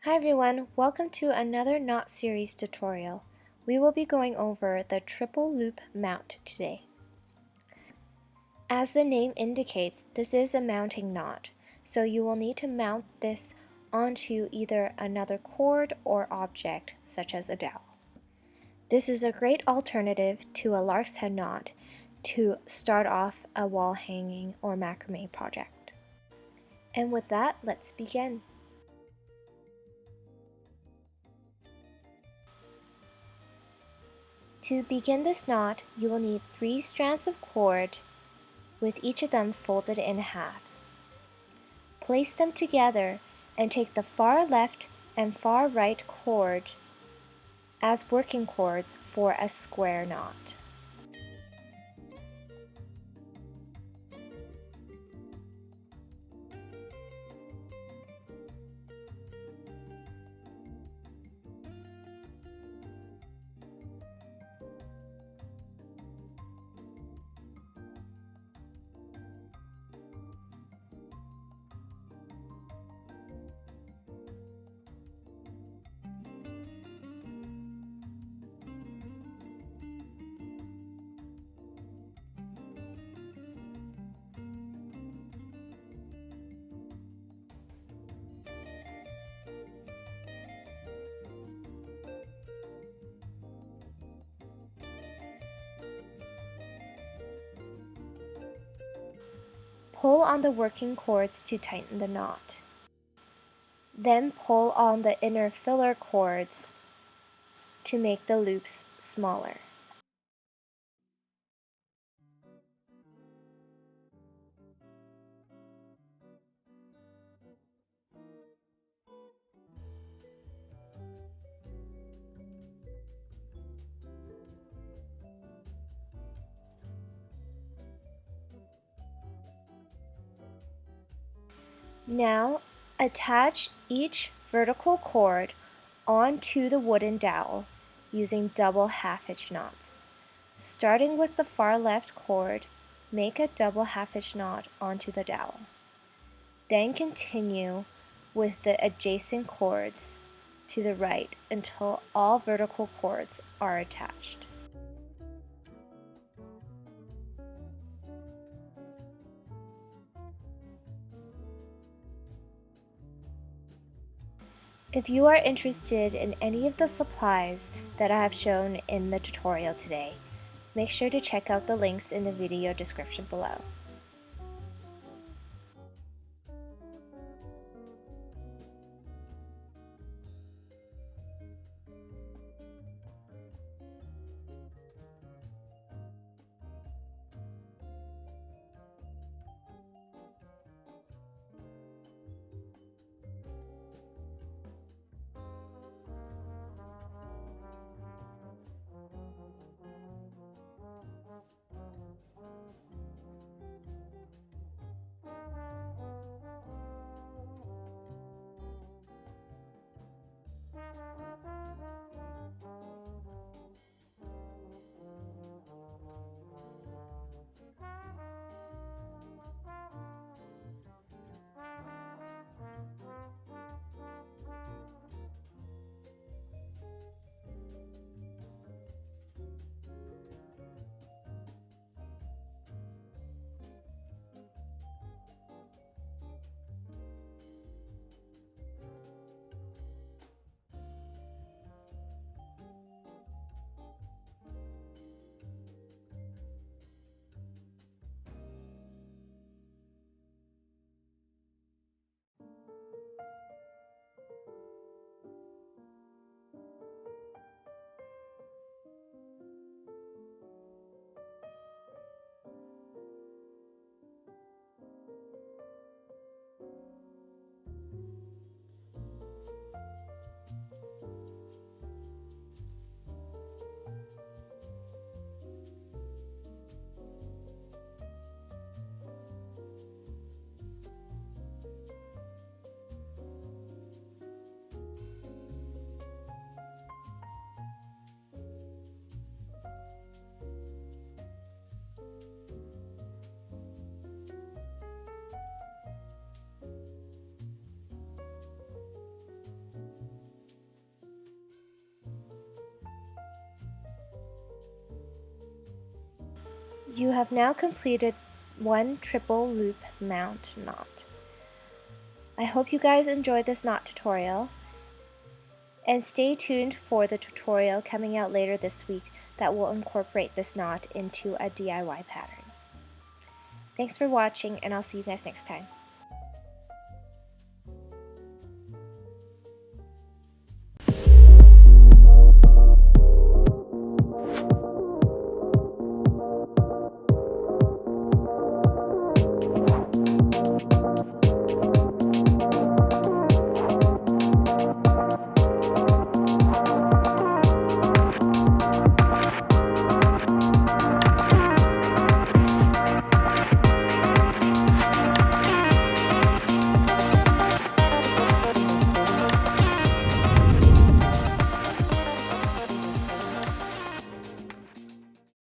Hi everyone, welcome to another knot series tutorial. We will be going over the triple loop mount today. As the name indicates, this is a mounting knot, so you will need to mount this onto either another cord or object, such as a dowel. This is a great alternative to a lark's head knot to start off a wall hanging or macrame project. And with that, let's begin. To begin this knot, you will need 3 strands of cord with each of them folded in half. Place them together and take the far left and far right cord as working cords for a square knot. Pull on the working cords to tighten the knot. Then pull on the inner filler cords to make the loops smaller. Now, attach each vertical cord onto the wooden dowel using double half-hitch knots. Starting with the far left cord, make a double half-hitch knot onto the dowel. Then continue with the adjacent cords to the right until all vertical cords are attached. If you are interested in any of the supplies that I have shown in the tutorial today, make sure to check out the links in the video description below. You have now completed one triple loop mount knot. I hope you guys enjoyed this knot tutorial, and stay tuned for the tutorial coming out later this week that will incorporate this knot into a DIY pattern. Thanks for watching, and I'll see you guys next time.